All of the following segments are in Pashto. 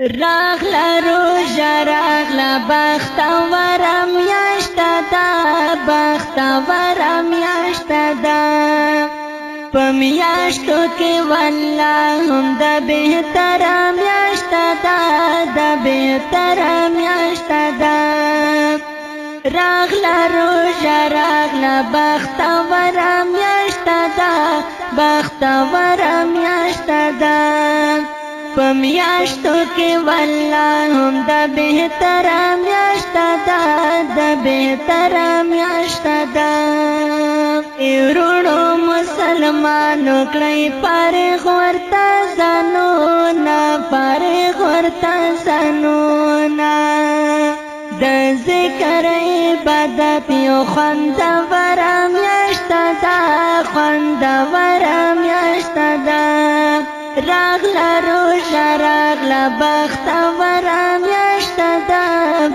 راغلا روژه راغلا بختوره میاشته ده بختوره میاشته ده په میاشتو کې والله هم د بهتره میاشته ده د بهتره میاشته ده راغلا روژه راغلا بختوره میاشته ده بختوره میاشته ده په میاشتو کې والله هم د بهتره میاشته ده د بهتره میاشته ده ورونو مسلمانو کړئ فارغ ورته ځانونه فارغ ورته ځانونه د ذکر عبادت یو خوندوره میاشته ده خوندوره میاشته ده راغلا روژه راغلا بختوره میاشته ده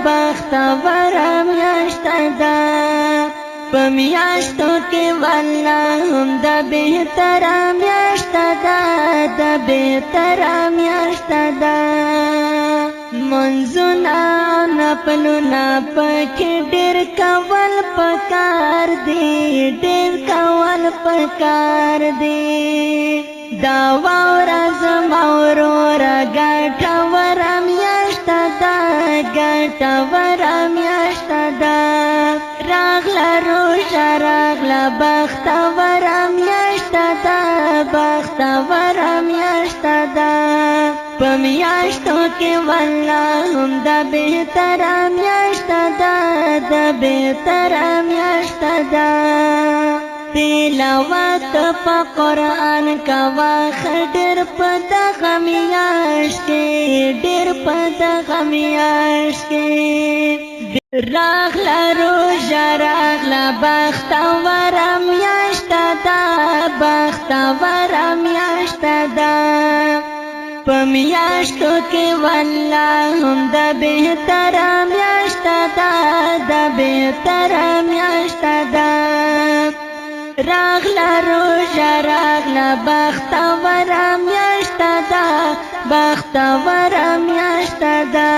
بختوره میاشته ده په میاشتو کې والله هم د بهتره میاشته ده د بهتره میاشته ده منځونه نفلونه پکې ډېر کول پکار دي ډېر کول پکار دي دا واوره زما وروره ګټوره میاشته ده ګټوره میاشته ده راغلا روژه راغلا بختوره میاشته ده بختوره میاشته ده په میاشتو کې والله هم د بهتره میاشته ده د بهتره میاشته ده تلاوت په قرآن کوا ډېر په دغه میاشت کې ډېر په دغه میاشت کې راغلا روژه راغلا بختوره میاشته ده بختوره میاشته ده په میاشتو کې والله هم د بهتره میاشته ده د بهتره میاشته ده راغلا روژه راغلا بختوره میاشته ده بختوره میاشته ده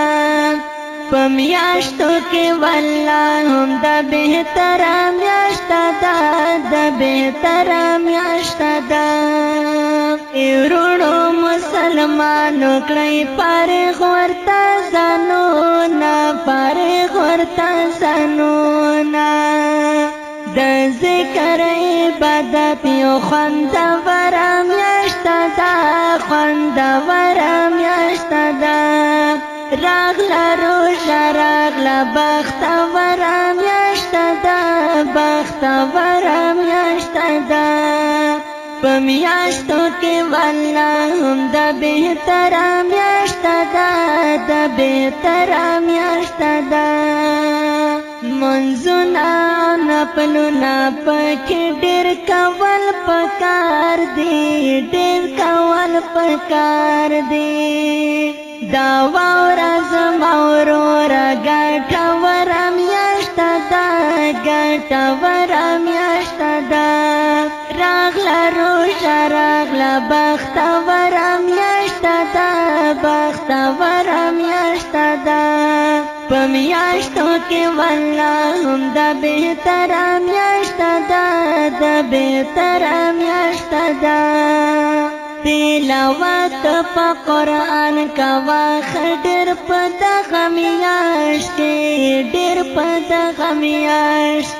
په میاشتو کې والله هم د بهتره میاشته ده د بهتره میاشته ده ورونو مسلمانو کړئ فارغ ورته ځانونه فارغ ورته ځانونه د ذکر عبادت یو خوندوره میاشته ده خوندوره میاشته ده راغلا روژه راغلا بختوره میاشته ده بختوره میاشته ده په میاشتو کې والله هم د بهتره میاشته ده د بهتره میاشته ده منځونه نفلونه پکې ډېر کول پکار دي ډېر کول پکار دي دا واوره زما وروره ګټوره میاشته ده ګټوره میاشته ده راغلا روژه راغلا بختوره میاشته ده بختوره میاشته ده په میاشتو کې والله هم د بهتره میاشته ده د بهتره میاشته ده تلاوت په قرآن کوا ډېر په دغه میاشت کې ډېر په دغه میاشت